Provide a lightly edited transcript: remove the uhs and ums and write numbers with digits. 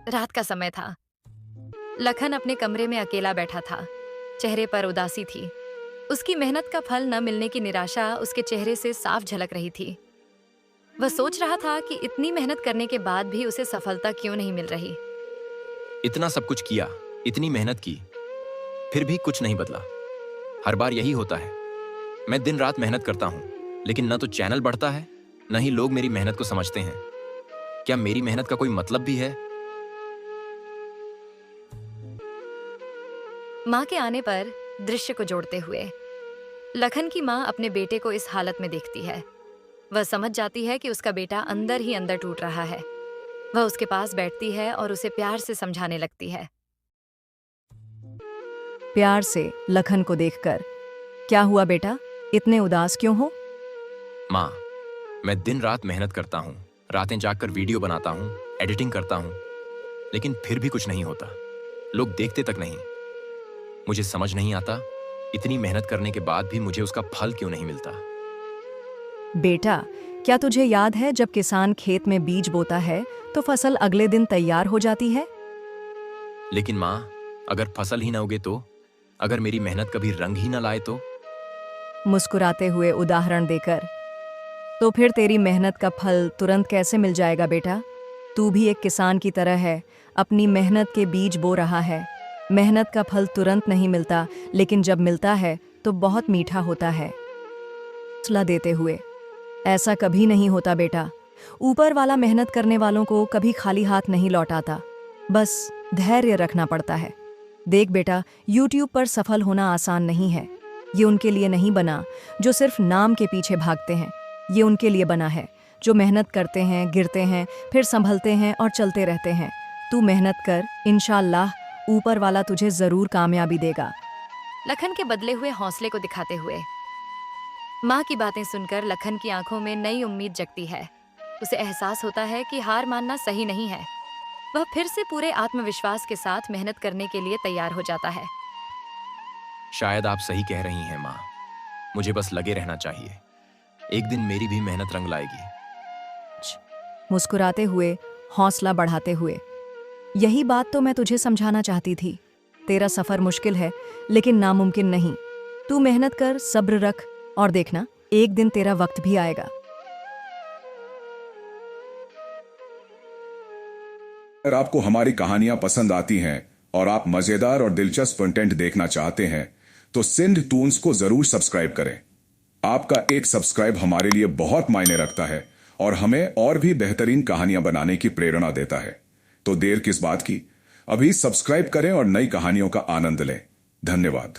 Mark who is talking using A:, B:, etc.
A: रात का समय था। लखन अपने कमरे में अकेला बैठा था। चेहरे पर उदासी थी। उसकी मेहनत का फल न मिलने की निराशा उसके चेहरे से साफ झलक रही थी। वह सोच रहा था कि इतनी मेहनत करने के बाद भी उसे सफलता क्यों नहीं मिल रही।
B: इतना सब कुछ किया, इतनी मेहनत की, फिर भी कुछ नहीं बदला। हर बार यही होता है। मैं दिन रात मेहनत करता हूं, लेकिन न तो चैनल बढ़ता है, न ही लोग मेरी मेहनत को समझते हैं। क्या मेरी मेहनत का कोई मतलब भी है?
A: माँ के आने पर दृश्य को जोड़ते हुए लखन की माँ अपने बेटे को इस हालत में देखती है। वह समझ जाती है कि उसका बेटा अंदर ही अंदर टूट रहा है। वह उसके पास बैठती है और उसे प्यार से समझाने लगती है।
C: प्यार से लखन को देखकर, क्या हुआ बेटा, इतने उदास क्यों हो?
B: माँ, मैं दिन रात मेहनत करता हूँ, रातें जागकर वीडियो बनाता हूँ, एडिटिंग करता हूँ, लेकिन फिर भी कुछ नहीं होता। लोग देखते तक नहीं। मुझे समझ नहीं आता, इतनी मेहनत करने के बाद भी मुझे उसका फल क्यों नहीं मिलता।
C: बेटा, क्या तुझे याद है जब किसान खेत में बीज बोता है तो फसल अगले दिन तैयार हो जाती है?
B: लेकिन माँ, अगर फसल ही ना उगे तो? अगर मेरी मेहनत कभी रंग ही ना लाए तो?
C: मुस्कुराते हुए उदाहरण देकर, तो फिर तेरी मेहनत का फल तुरंत कैसे मिल जाएगा बेटा? तू भी एक किसान की तरह है, अपनी मेहनत के बीज बो रहा है। मेहनत का फल तुरंत नहीं मिलता, लेकिन जब मिलता है तो बहुत मीठा होता है। हौसला देते हुए, ऐसा कभी नहीं होता बेटा। ऊपर वाला मेहनत करने वालों को कभी खाली हाथ नहीं लौटाता। बस धैर्य रखना पड़ता है। देख बेटा, YouTube पर सफल होना आसान नहीं है। ये उनके लिए नहीं बना जो सिर्फ नाम के पीछे भागते हैं। ये उनके लिए बना है जो मेहनत करते हैं, गिरते हैं, फिर संभलते हैं और चलते रहते हैं। तू मेहनत कर, इंशाअल्लाह ऊपर वाला तुझे जरूर कामयाबी देगा।
A: लखन के बदले हुए हौसले को दिखाते हुए माँ की बातें सुनकर लखन की आंखों में नई उम्मीद जगती है। उसे एहसास होता है कि हार मानना सही नहीं है। वह फिर से पूरे आत्मविश्वास के साथ मेहनत करने के लिए तैयार हो जाता है।
B: शायद आप सही कह रही हैं माँ। मुझे बस लगे रहना चाहिए। एक दिन मेरी भी मेहनत रंग लाएगी।
C: मुस्कुराते हुए, हौसला बढ़ाते हुए, यही बात तो मैं तुझे समझाना चाहती थी। तेरा सफर मुश्किल है, लेकिन नामुमकिन नहीं। तू मेहनत कर, सब्र रख और देखना, एक दिन तेरा वक्त भी आएगा।
D: अगर आपको हमारी कहानियां पसंद आती हैं और आप मजेदार और दिलचस्प कंटेंट देखना चाहते हैं, तो सिंध टून्स को जरूर सब्सक्राइब करें। आपका एक सब्सक्राइब हमारे लिए बहुत मायने रखता है और हमें और भी बेहतरीन कहानियां बनाने की प्रेरणा देता है। तो देर किस बात की, अभी सब्सक्राइब करें और नई कहानियों का आनंद लें। धन्यवाद।